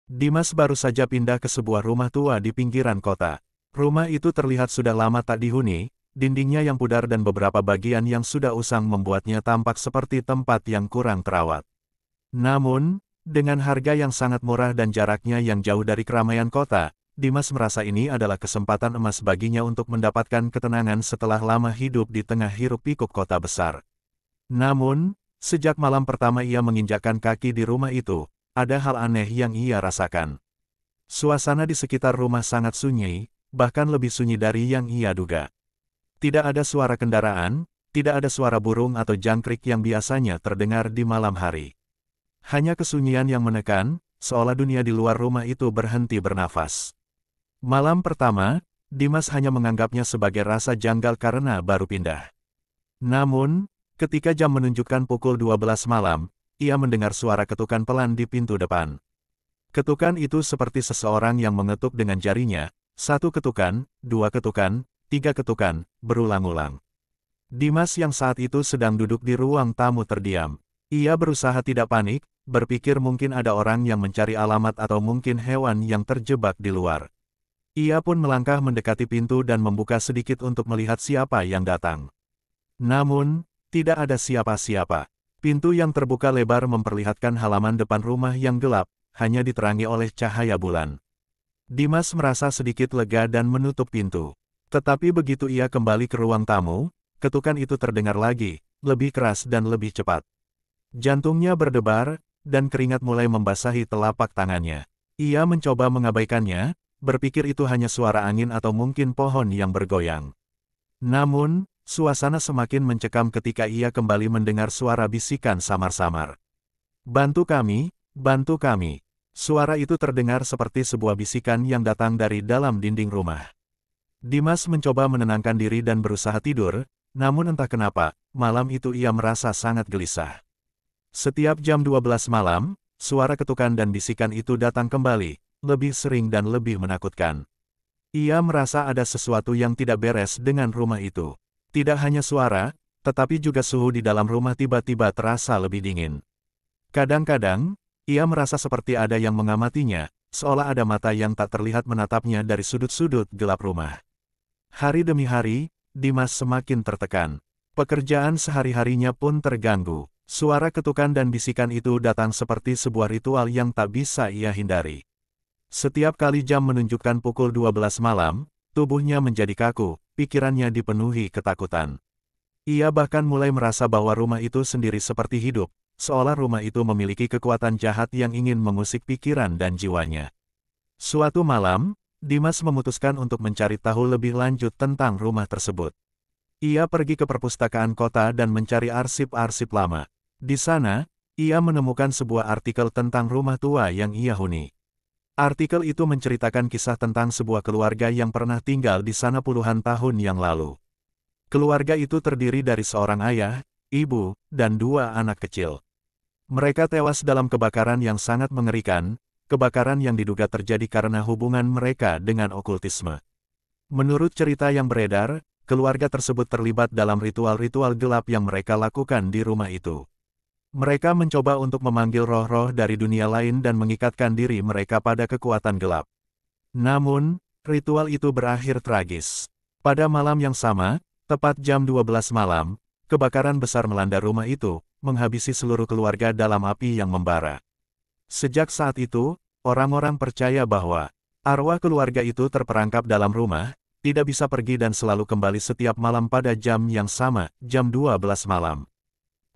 Dimas baru saja pindah ke sebuah rumah tua di pinggiran kota. Rumah itu terlihat sudah lama tak dihuni, dindingnya yang pudar dan beberapa bagian yang sudah usang membuatnya tampak seperti tempat yang kurang terawat. Namun, dengan harga yang sangat murah dan jaraknya yang jauh dari keramaian kota, Dimas merasa ini adalah kesempatan emas baginya untuk mendapatkan ketenangan setelah lama hidup di tengah hiruk-pikuk kota besar. Namun, sejak malam pertama ia menginjakkan kaki di rumah itu, ada hal aneh yang ia rasakan. Suasana di sekitar rumah sangat sunyi, bahkan lebih sunyi dari yang ia duga. Tidak ada suara kendaraan, tidak ada suara burung atau jangkrik yang biasanya terdengar di malam hari. Hanya kesunyian yang menekan, seolah dunia di luar rumah itu berhenti bernafas. Malam pertama, Dimas hanya menganggapnya sebagai rasa janggal karena baru pindah. Namun, ketika jam menunjukkan pukul 12 malam, ia mendengar suara ketukan pelan di pintu depan. Ketukan itu seperti seseorang yang mengetuk dengan jarinya, satu ketukan, dua ketukan, tiga ketukan, berulang-ulang. Dimas yang saat itu sedang duduk di ruang tamu terdiam. Ia berusaha tidak panik, berpikir mungkin ada orang yang mencari alamat atau mungkin hewan yang terjebak di luar. Ia pun melangkah mendekati pintu dan membuka sedikit untuk melihat siapa yang datang. Namun, tidak ada siapa-siapa. Pintu yang terbuka lebar memperlihatkan halaman depan rumah yang gelap, hanya diterangi oleh cahaya bulan. Dimas merasa sedikit lega dan menutup pintu. Tetapi begitu ia kembali ke ruang tamu, ketukan itu terdengar lagi, lebih keras dan lebih cepat. Jantungnya berdebar, dan keringat mulai membasahi telapak tangannya. Ia mencoba mengabaikannya, berpikir itu hanya suara angin atau mungkin pohon yang bergoyang. Namun, suasana semakin mencekam ketika ia kembali mendengar suara bisikan samar-samar. "Bantu kami, bantu kami." Suara itu terdengar seperti sebuah bisikan yang datang dari dalam dinding rumah. Dimas mencoba menenangkan diri dan berusaha tidur, namun entah kenapa, malam itu ia merasa sangat gelisah. Setiap jam 12 malam, suara ketukan dan bisikan itu datang kembali, lebih sering dan lebih menakutkan. Ia merasa ada sesuatu yang tidak beres dengan rumah itu. Tidak hanya suara, tetapi juga suhu di dalam rumah tiba-tiba terasa lebih dingin. Kadang-kadang, ia merasa seperti ada yang mengamatinya, seolah ada mata yang tak terlihat menatapnya dari sudut-sudut gelap rumah. Hari demi hari, Dimas semakin tertekan. Pekerjaan sehari-harinya pun terganggu. Suara ketukan dan bisikan itu datang seperti sebuah ritual yang tak bisa ia hindari. Setiap kali jam menunjukkan pukul 12 malam, tubuhnya menjadi kaku, pikirannya dipenuhi ketakutan. Ia bahkan mulai merasa bahwa rumah itu sendiri seperti hidup, seolah rumah itu memiliki kekuatan jahat yang ingin mengusik pikiran dan jiwanya. Suatu malam, Dimas memutuskan untuk mencari tahu lebih lanjut tentang rumah tersebut. Ia pergi ke perpustakaan kota dan mencari arsip-arsip lama. Di sana, ia menemukan sebuah artikel tentang rumah tua yang ia huni. Artikel itu menceritakan kisah tentang sebuah keluarga yang pernah tinggal di sana puluhan tahun yang lalu. Keluarga itu terdiri dari seorang ayah, ibu, dan dua anak kecil. Mereka tewas dalam kebakaran yang sangat mengerikan, kebakaran yang diduga terjadi karena hubungan mereka dengan okultisme. Menurut cerita yang beredar, keluarga tersebut terlibat dalam ritual-ritual gelap yang mereka lakukan di rumah itu. Mereka mencoba untuk memanggil roh-roh dari dunia lain dan mengikatkan diri mereka pada kekuatan gelap. Namun, ritual itu berakhir tragis. Pada malam yang sama, tepat jam 12 malam, kebakaran besar melanda rumah itu, menghabisi seluruh keluarga dalam api yang membara. Sejak saat itu, orang-orang percaya bahwa arwah keluarga itu terperangkap dalam rumah, tidak bisa pergi dan selalu kembali setiap malam pada jam yang sama, jam 12 malam.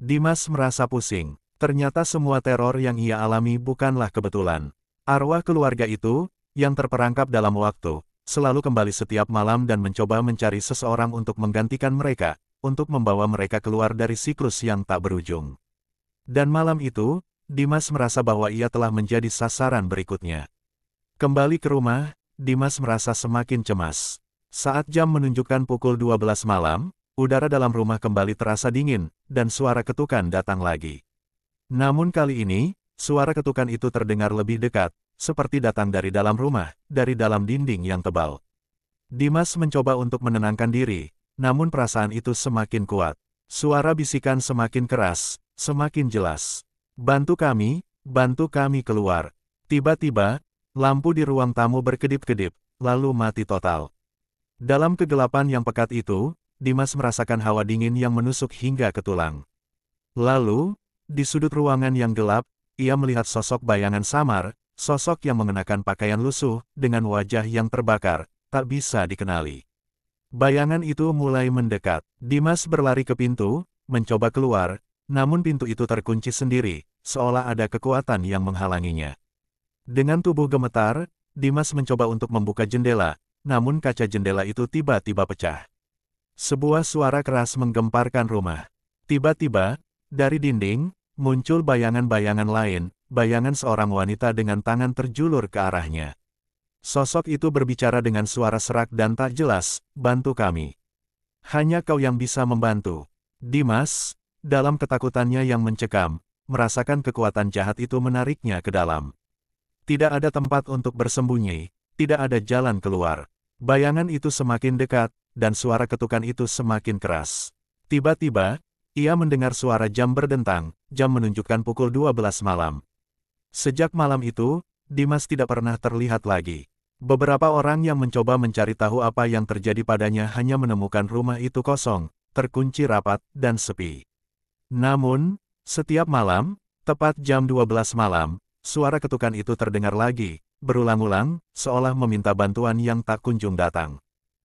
Dimas merasa pusing. Ternyata semua teror yang ia alami bukanlah kebetulan. Arwah keluarga itu, yang terperangkap dalam waktu, selalu kembali setiap malam dan mencoba mencari seseorang untuk menggantikan mereka, untuk membawa mereka keluar dari siklus yang tak berujung. Dan malam itu, Dimas merasa bahwa ia telah menjadi sasaran berikutnya. Kembali ke rumah, Dimas merasa semakin cemas. Saat jam menunjukkan pukul 12 malam, udara dalam rumah kembali terasa dingin, dan suara ketukan datang lagi. Namun kali ini, suara ketukan itu terdengar lebih dekat, seperti datang dari dalam rumah, dari dalam dinding yang tebal. Dimas mencoba untuk menenangkan diri, namun perasaan itu semakin kuat. Suara bisikan semakin keras, semakin jelas. Bantu kami keluar." Tiba-tiba, lampu di ruang tamu berkedip-kedip, lalu mati total. Dalam kegelapan yang pekat itu, Dimas merasakan hawa dingin yang menusuk hingga ke tulang. Lalu, di sudut ruangan yang gelap, ia melihat sosok bayangan samar, sosok yang mengenakan pakaian lusuh, dengan wajah yang terbakar, tak bisa dikenali. Bayangan itu mulai mendekat. Dimas berlari ke pintu, mencoba keluar, namun pintu itu terkunci sendiri, seolah ada kekuatan yang menghalanginya. Dengan tubuh gemetar, Dimas mencoba untuk membuka jendela, namun kaca jendela itu tiba-tiba pecah. Sebuah suara keras menggemparkan rumah. Tiba-tiba, dari dinding, muncul bayangan-bayangan lain, bayangan seorang wanita dengan tangan terjulur ke arahnya. Sosok itu berbicara dengan suara serak dan tak jelas, "Bantu kami. Hanya kau yang bisa membantu." Dimas, dalam ketakutannya yang mencekam, merasakan kekuatan jahat itu menariknya ke dalam. Tidak ada tempat untuk bersembunyi, tidak ada jalan keluar. Bayangan itu semakin dekat, dan suara ketukan itu semakin keras. Tiba-tiba, ia mendengar suara jam berdentang, jam menunjukkan pukul 12 malam. Sejak malam itu, Dimas tidak pernah terlihat lagi. Beberapa orang yang mencoba mencari tahu apa yang terjadi padanya hanya menemukan rumah itu kosong, terkunci rapat, dan sepi. Namun, setiap malam, tepat jam 12 malam, suara ketukan itu terdengar lagi, berulang-ulang, seolah meminta bantuan yang tak kunjung datang.